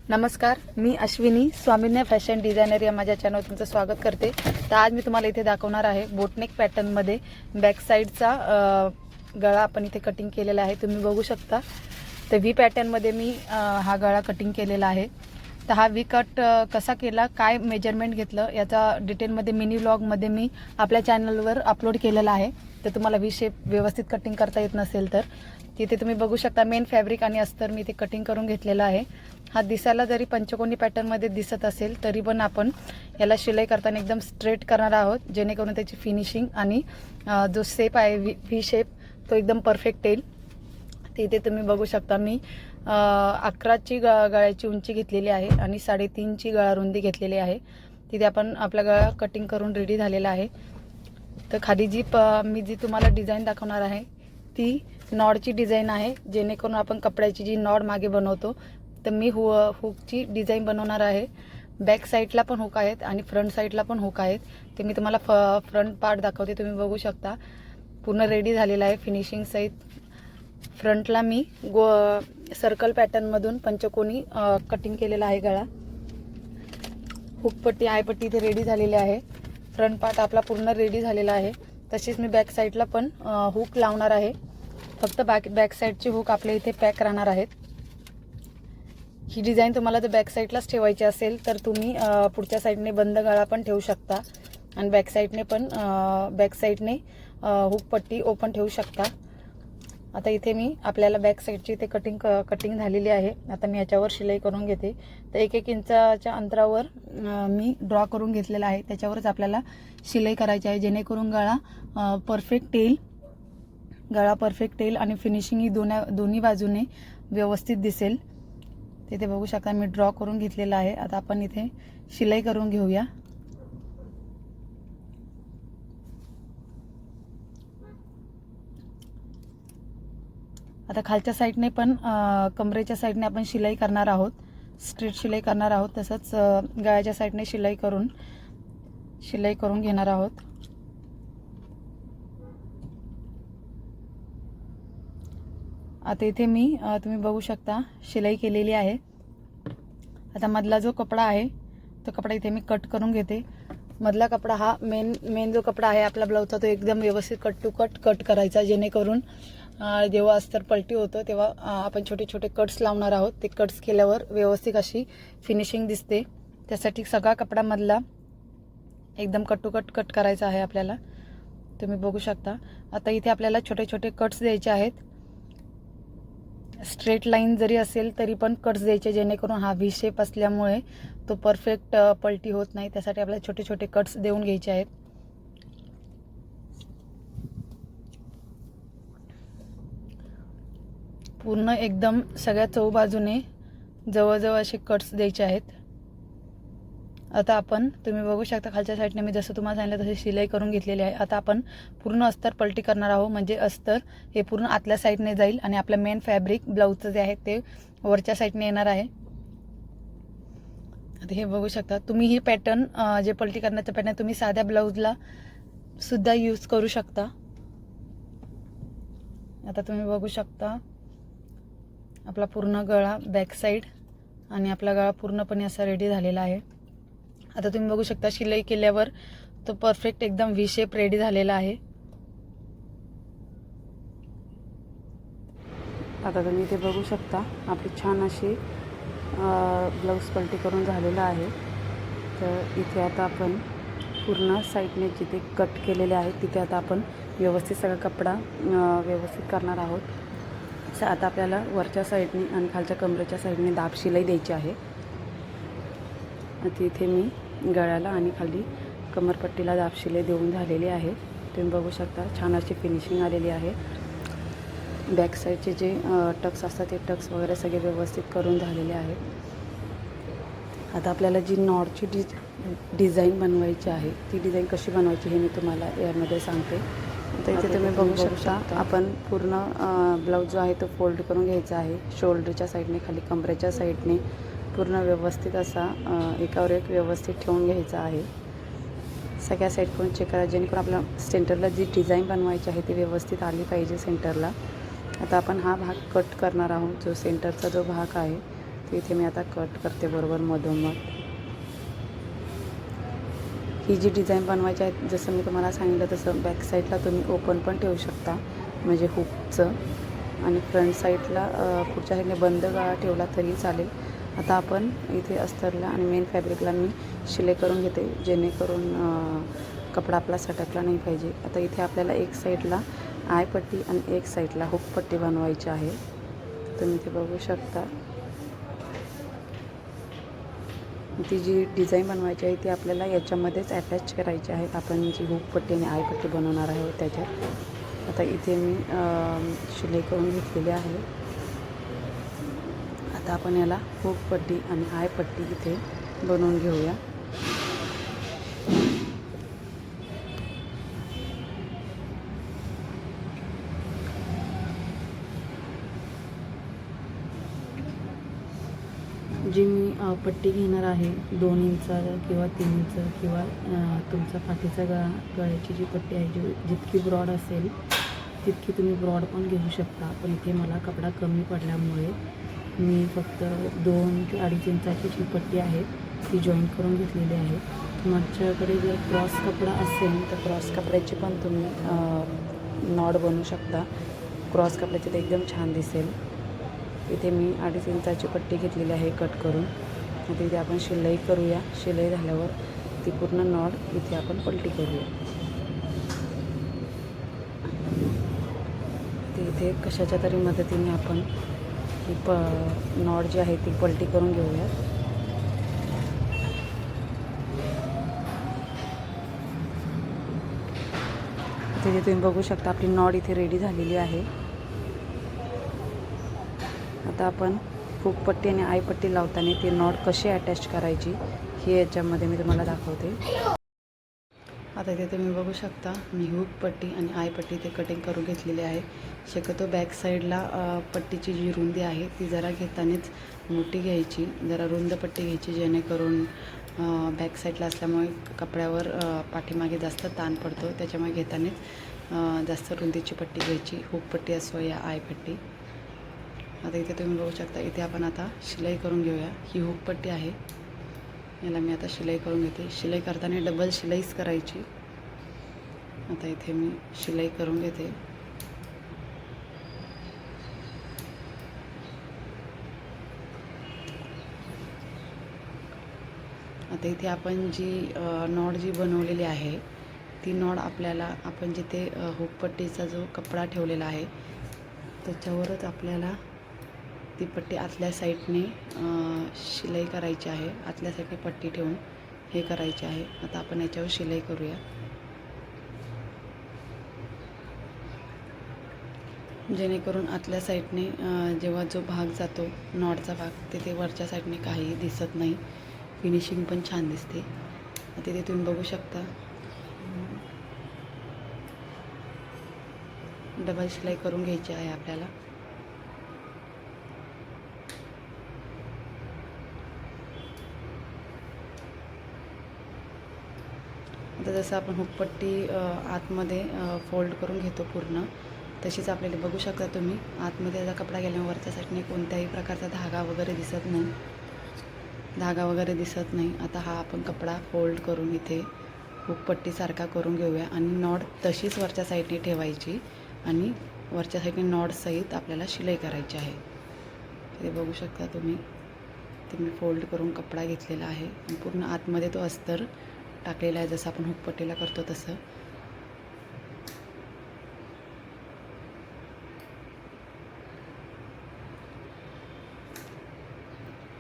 नमस्कार, मी Ashwini स्वामिन्या fashion designer या माझ्या चॅनलवर तुमचं स्वागत करते। तर आज मी तुम्हाला इथे दाखवणार आहे बोटनेक पॅटर्नमध्ये बॅक साईडचा गळा आपण इथे कटिंग केलेला आहे, तुम्ही बघू शकता। तर व्ही पॅटर्नमध्ये मी हा गळा कटिंग केलेला आहे। तर हा व्ही कट कसा केला, काय मेजरमेंट घेतलं याचा डिटेलमध्ये मिनी व्लॉगमध्ये मी आपल्या चॅनलवर अपलोड केलेला आहे। तर तुम्हाला व्ही शेप व्यवस्थित कटिंग करता येत नसेल तर तिथे तुम्ही बघू शकता। मेन फॅब्रिक आणि अस्तर मी इथे कटिंग करून घेतलेला आहे। हा दिसायला जरी पंचकोनी पॅटर्नमध्ये दिसत असेल तरी पण आपण याला शिलाई करताना एकदम स्ट्रेट करणार आहोत, जेणेकरून त्याची फिनिशिंग आणि जो शेप आहे व्ही शेप तो एकदम परफेक्ट येईल। तिथे तुम्ही बघू शकता मी 11ची गळ्याची उंची घेतलेली आहे आणि 3.5ची गळा रुंदी घेतलेली आहे। तिथे आपण आपला गळा कटिंग करून रेडी झालेला आहे। तर खाली मी जी तुम्हाला डिझाईन दाखवणार आहे ती नॉडची डिझाईन आहे, जेणेकरून आपण कपड्याची जी नॉड मागे बनवतो तर मी हुकची डिझाईन बनवणार आहे। बॅक साईडला पण हुक आहेत आणि फ्रंट साईडला पण हुक आहेत। ते मी तुम्हाला फ्रंट पार्ट दाखवते, तुम्ही बघू शकता पूर्ण रेडी झालेला आहे फिनिशिंग सहित। फ्रंटला मी सर्कल पॅटर्नमधून पंचकोनी कटिंग केलेला आहे गळा। हुकपट्टी आयपट्टी इथे रेडी झालेली आहे। फ्रंट पार्ट आपला पूर्ण रेडी झालेला आहे। तसेच मी बॅक साईडला पण हुक लावणार आहे, फक्त बॅक साईडचे हुक आपल्या इथे पॅक राहणार आहेत। ही डिझाईन तुम्हाला जर बॅक साईडलाच ठेवायची असेल तर तुम्ही पुढच्या साईडने बंद गळा पण ठेवू शकता आणि बॅक साईडने हुक पट्टी ओपन ठेवू शकता। आता इथे मी आपल्याला बॅक साईडची इथे कटिंग झालेली आहे। आता मी याच्यावर शिलाई करून घेते। तर 1-1 इंचाच्या अंतरावर मी ड्रॉ करून घेतलेला आहे, त्याच्यावरच आपल्याला शिलाई करायची आहे, जेणेकरून गळा परफेक्ट येईल आणि फिनिशिंग ही दोन्ही बाजूने व्यवस्थित दिसेल। तिथे बघू शकता मी ड्रॉ करून घेतलेला आहे। आता आपण इथे शिलाई करून घेऊया। आता खालच्या साईडने पण कमरेच्या साईडने आपण शिलाई करणार आहोत, स्ट्रेट शिलाई करणार आहोत। तसंच गळ्याच्या साईडने शिलाई करून घेणार आहोत। आता इथे मी तुम्ही बघू शकता शिलाई केलेली आहे। आता मधला जो कपडा आहे तो कपडा इथे मी कट करून घेते। मधला कपडा हा मेन जो कपडा आहे आपला ब्लाऊजचा तो एकदम व्यवस्थित कट टू कट करायचा, जेणेकरून जेव्हा अस्तर पलटी होतं तेव्हा आपण छोटे छोटे कट्स लावणार आहोत। ते कट्स केल्यावर व्यवस्थित अशी फिनिशिंग दिसते। त्यासाठी सगळा कपडा मधला एकदम कट टू कट करायचा आहे आपल्याला, तुम्ही बघू शकता। आता इथे आपल्याला छोटे छोटे कट्स द्यायचे आहेत। स्ट्रेट लाईन जरी असेल तरी पण कट्स द्यायचे, जेणेकरून हा व्ही शेप असल्यामुळे तो परफेक्ट पलटी होत नाही। त्यासाठी आपल्याला छोटे छोटे कट्स देऊन घ्यायचे आहेत। पूर्ण एकदम सगळ्या चौबाजूने जवळजवळ असे कट्स द्यायचे आहेत। आता तुम्ही बघू शकता खालच्या साईडने मी जसं तुम्हाला सांगितलं तसे शिलाई करून घेतलेली आहे। आता आपण पूर्ण अस्तर पलटी करणार आहोत, म्हणजे अस्तर हे पूर्ण आतल्या साईडने जाईल आणि आपलं मेन फॅब्रिक ब्लाऊजचं जे आहे ते वरच्या साईडने येणार आहे। आता हे बघू शकता तुम्ही ही पॅटर्न जे पलटी करण्याचं पॅटर्न तुम्ही साध्या ब्लाऊजला सुद्धा यूज करू शकता। आता तुम्ही बघू शकता आपला पूर्ण गळा बॅक साईड आणि आपला गळा पूर्णपणे असा रेडी झालेला आहे। आता तुम्ही बघू शकता शिलाई केल्यावर तो परफेक्ट एकदम व्ही शेप रेडी झालेला आहे। आता तुम्ही इथे बघू शकता आपली छान अशी ब्लाऊज पलटी करून झालेला आहे। तर इथे आता आपण पूर्ण साईडने जिथे कट केलेले आहे तिथे आता आपण व्यवस्थित सगळा कपडा व्यवस्थित करणार आहोत। आता आपल्याला वरच्या साईडने आणि खालच्या कमरेच्या साईडने दाब शिलाई द्यायची आहे। आता इथे मी गळ्याला आणि खाली कमरपट्टीला दाब शिलाई देऊन झालेली आहे। तुम्ही बघू शकता छान अशी फिनिशिंग आलेली आहे। बॅक साईडचे जे टक्स असतात ते टक्स वगैरे सगळे व्यवस्थित करून झालेले आहेत। आता आपल्याला जी नॉडची डिझाईन बनवायची आहे ती डिझाईन कशी बनवायची हे मी तुम्हाला यामध्ये सांगते। तर इथे तुम्ही बघू शकता आपण पूर्ण ब्लाऊज जो आहे तो फोल्ड करून घ्यायचा आहे। शोल्डरच्या साईडने खाली कमरेच्या साईडने पूर्ण व्यवस्थित असा एकावर एक व्यवस्थित ठेवून घ्यायचा आहे। सगळ्या साईडकडून चेक करा, जेणेकरून आपल्या सेंटरला जी डिझाईन बनवायची आहे ती व्यवस्थित आली पाहिजे सेंटरला। आता आपण हा भाग कट करणार आहोत, जो सेंटरचा जो भाग आहे इथे मी आता कट करते बरोबर मधोमध. ही जी डिझाईन बनवायची आहे जसं मी तुम्हाला सांगितलं तसं बॅक साईडला तुम्ही ओपन पण ठेवू शकता म्हणजे हुकचं, आणि फ्रंट साईडला पुढच्या साईडने बंद गळा ठेवला तरी चालेल. आता आपण इथे अस्तरला आणि मेन फॅब्रिकला मी शिलाई करून घेते जेणेकरून कपडा आपला सटकला नाही पाहिजे. आता इथे आपल्याला एक साईडला आयपट्टी आणि एक साईडला हुकपट्टी बनवायची आहे. तुम्ही इथे बघू शकता. ती जी डिझाईन बनवायची आहे ती आपल्याला याच्यामध्येच अटॅच करायची आहे. आपण जी हुकपट्टी आणि आयपट्टी बनवणार आहोत त्याच्यात. आता इथे मी शिलाई करून घेतलेली आहे. आता आपण याला हुकपट्टी आणि आयपट्टी इथे बनवून घेऊया. जी मी पट्टी घेणार आहे 2 इंच किंवा 3 इंच किंवा तुमचा पाठीचा गळ्याची जी पट्टी आहे जितकी ब्रॉड असेल तितकी तुम्ही ब्रॉड पण घेऊ शकता. पण इथे मला कपडा कमी पडल्यामुळे मी फक्त 2 ते 2.5 इंचाची जी पट्टी आहे ती जॉईंट करून घेतलेली आहे. तुमच्याकडे जर क्रॉस कपडा असेल तर क्रॉस कपड्याची पण तुम्ही नॉड बनवू शकता. क्रॉस कपड्याची तर एकदम छान दिसेल. इथे मी 2.5 इंचाची पट्टी घेतलेली आहे कट करून. आता इथे आपण शिलाई करूया. शिलाई झाल्यावर ती पूर्ण नॉड इथे आपण पलटी करूया. ते इथे कशाच्या तरी मदतीने आपण ही नॉड जी आहे ती पलटी करून घेऊया. तिथे तुम्ही बघू शकता आपली नॉड इथे रेडी झालेली आहे. आता आपण हुकपट्टी आणि आयपट्टी लावताना ती नॉट कशी अटॅच करायची हे याच्यामध्ये मी तुम्हाला दाखवते. आता इथे तुम्ही बघू शकता मी हुकपट्टी आणि आयपट्टी ते कटिंग करून घेतलेली आहे. शक्यतो बॅक साईडला पट्टीची जी रुंदी आहे ती जरा घेतानाच मोठी घ्यायची, जरा रुंद पट्टी घ्यायची जेणेकरून बॅक साईडला असल्यामुळे कपड्यावर पाठीमागे जास्त ताण पडतो. त्याच्यामुळे घेतानाच जास्त रुंदीची पट्टी घ्यायची, हुकपट्टी असो या आयपट्टी. आता इथे तुम्ही बघू शकता. इथे आपण आता शिलाई करून घेऊया. ही हुकपट्टी आहे, याला मी आता शिलाई करून घेते. शिलाई करताना डबल शिलाईच करायची. आता इथे मी शिलाई करून घेते. आता इथे आपण जी नॉड जी बनवलेली आहे ती नॉड आपल्याला आपण जिथे हुकपट्टीचा जो कपडा ठेवलेला आहे त्याच्यावरच आपल्याला ती पट्टी आतल्या साईडने शिलाई करायची आहे. आतल्या साईडने पट्टी ठेवून हे करायचे आहे. आता आपण याच्यावर शिलाई करूया. जेणेकरून आतल्या साईडने जेव्हा जो भाग जातो नॉडचा भाग तिथे वरच्या साईडने काहीही दिसत नाही, फिनिशिंग पण छान दिसते. तिथे तुम्ही बघू शकता डबल शिलाई करून घ्यायची आहे आपल्याला. आता जसं आपण हुकपट्टी आतमध्ये फोल्ड करून घेतो पूर्ण, तशीच आपल्याला बघू शकता तुम्ही आतमध्ये त्याचा कपडा गेल्यावर वरच्या साईडने कोणत्याही प्रकारचा धागा वगैरे दिसत नाही. आता हा आपण कपडा फोल्ड करून इथे हुकपट्टीसारखा करून घेऊया आणि नॉड तशीच वरच्या साईडने ठेवायची आणि वरच्या साईडने नॉडसहित आपल्याला शिलाई करायची आहे. ते बघू शकता तुम्ही. ते मी फोल्ड करून कपडा घेतलेला आहे आणि पूर्ण आतमध्ये तो अस्तर टाकलेला आहे जसं आपण हुकपट्टीला करतो तसं.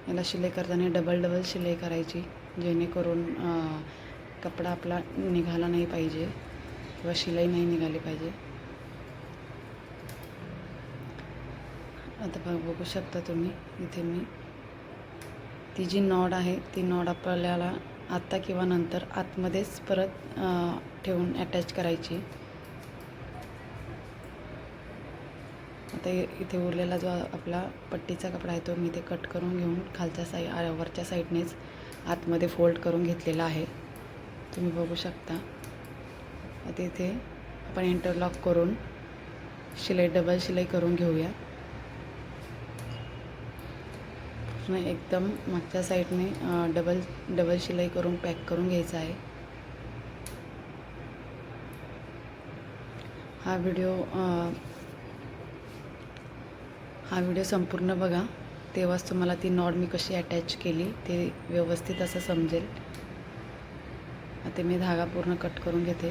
याला शिलाई करताना डबल शिलाई करायची जेणेकरून कपडा आपला निघाला नाही पाहिजे किंवा शिलाई नाही निघाली पाहिजे. आता बघू शकता तुम्ही इथे मी ती जी नॉड आहे ती नॉड आपल्याला आत्ता किंवा नंतर आतमध्येच परत ठेवून अटॅच करायची. आता इथे उरलेला जो आपला पट्टीचा कपडा आहे तो मी ते कट करून घेऊन खालच्या वरच्या साईडनेच आतमध्ये फोल्ड करून घेतलेला आहे. तुम्ही बघू शकता. आता इथे आपण इंटरलॉक करून डबल शिलाई करून घेऊया. पूर्ण एकदम मागच्या साईडने डबल शिलाई करून पॅक करून घ्यायचा आहे. हा व्हिडिओ संपूर्ण बघा, तेव्हाच तुम्हाला ती नॉड मी कशी अटॅच केली ते व्यवस्थित असं समजेल. आता मी धागा पूर्ण कट करून घेते.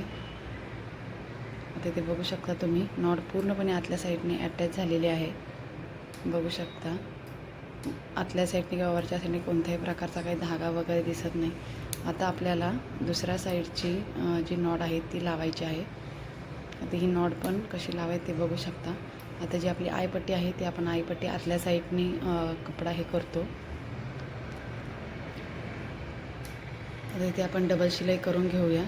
आता ते बघू शकता तुम्ही, नॉड पूर्णपणे आतल्या साईडने अटॅच झालेली आहे. बघू शकता आतल्या साईडने किंवा वरच्या साईडने कोणत्याही प्रकारचा काही धागा वगैरे दिसत नाही. आता आपल्याला दुसऱ्या साईडची जी नॉड आहे ती लावायची आहे. आता ही नॉड पण कशी लावायची ते बघू शकता. आता जी आपली आयपट्टी आहे ती आपण आयपट्टी आतल्या साईडने कपडा हे करतो. आता इथे आपण डबल शिलाई करून घेऊया.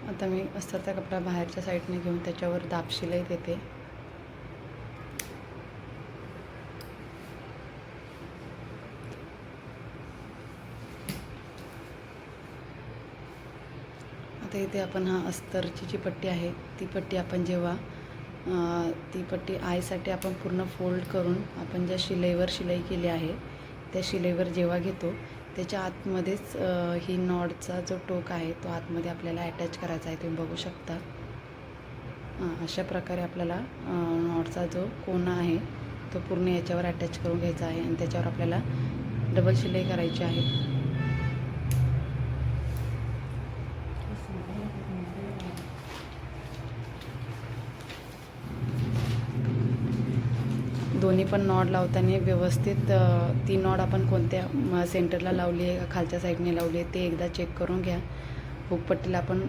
आता मी अस्तरचा कपडा बाहेरच्या साईडने घेऊन त्याच्यावर दाब शिलाई देते. आता इथे आपण हा अस्तरची जी पट्टी आहे ती पट्टी आपण जेव्हा ती पट्टी आयसाठी आपण पूर्ण फोल्ड करून आपण ज्या शिलाईवर शिलाई केली आहे त्या शिलाईवर जेव्हा घेतो त्याच्या आतमध्येच ही नॉडचा जो टोक आहे तो आतमध्ये आपल्याला अटॅच करायचा आहे. तुम्ही बघू शकता. अशा प्रकारे आपल्याला नॉडचा जो कोना आहे तो पूर्ण याच्यावर अटॅच करून घ्यायचा आहे आणि त्याच्यावर आपल्याला डबल शिलाई करायची आहे. दोन्ही पण नॉड लावताना व्यवस्थित ती नॉड आपण कोणत्या सेंटरला लावली आहे का खालच्या साईडने लावली आहे ते एकदा चेक करून घ्या. हुकपट्टीला आपण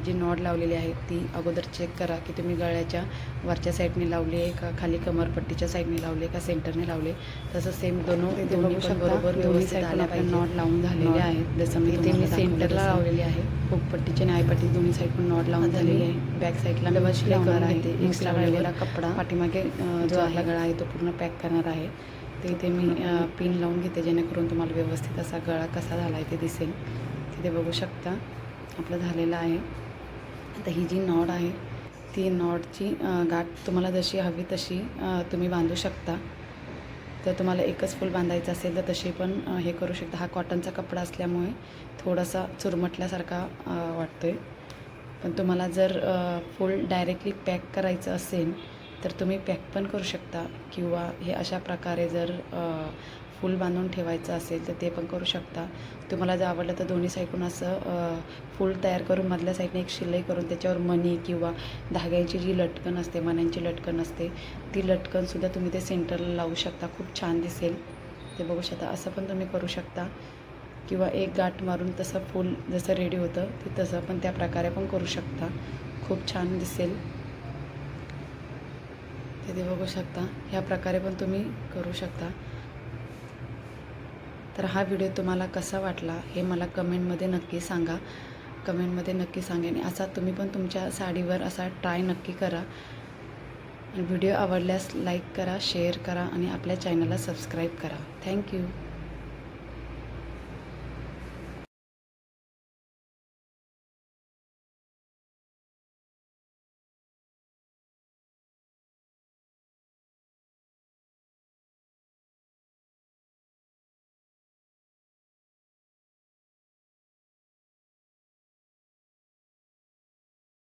जी नॉड लावलेली आहे ती अगोदर चेक करा की तुम्ही गळ्याच्या वरच्या साईडने लावली आहे का खाली कमरपट्टीच्या साईडने लावली आहे का सेंटरने लावली. तसं सेम दोन्ही पण बरोबर दोन्ही साईडला आपण नॉड लावून झालेले आहेत. जसं मी इथे मी सेंटरला लावलेली आहे. हुकपट्टीची आणि आयपट्टी दोन्ही साईड पण नॉड लावून झालेली आहे. बॅक साईडला डबल शिलाई करणार आहे. एक्स्ट्रा राहिलेला कपडा पाठीमागे जो आपला गळा आहे तो पूर्ण पॅक करणार आहे. तर इथे मी पिन लावून घेते जेणेकरून तुम्हाला व्यवस्थित असा गळा कसा झाला आहे ते दिसेल. तिथे बघू शकता आपलं झालेलं आहे. आता ही जी नॉड आहे ती नॉडची गाठ तुम्हाला जशी हवी तशी तुम्ही बांधू शकता. तर तुम्हाला एकच फुल बांधायचं असेल तर तशी पण हे करू शकता. हा कॉटनचा कपडा असल्यामुळे थोडासा चुरमटल्यासारखा वाटतो आहे. पण तुम्हाला जर फुल डायरेक्टली पॅक करायचं असेल तर तुम्ही पॅक पण करू शकता किंवा हे अशा प्रकारे जर फुल बांधून ठेवायचं असेल तर ते पण करू शकता. तुम्हाला जर आवडलं तर दोन्ही साईडून असं फुल तयार करून मधल्या साईडने एक शिलाई करून त्याच्यावर मणी किंवा धाग्यांची जी लटकन असते मण्यांची लटकन असते ती लटकनसुद्धा तुम्ही ते सेंटरला लावू शकता. खूप छान दिसेल. ते बघू शकता. असं पण तुम्ही करू शकता किंवा एक गाठ मारून तसं फुल जसं रेडी होतं ते तसं पण त्या प्रकारे पण करू शकता. खूप छान दिसेल. ते बघू शकता. ह्या प्रकारे पण तुम्ही करू शकता. तर हा व्हिडिओ तुम्हाला कसा वाटला हे मला कमेंटमध्ये नक्की सांगा. कमेंटमध्ये नक्की सांगेन. असा तुम्ही पण तुमच्या साडीवर असा ट्राय नक्की करा. व्हिडिओ आवडल्यास लाईक करा, शेअर करा आणि आपल्या चॅनलला सबस्क्राईब करा. थँक्यू.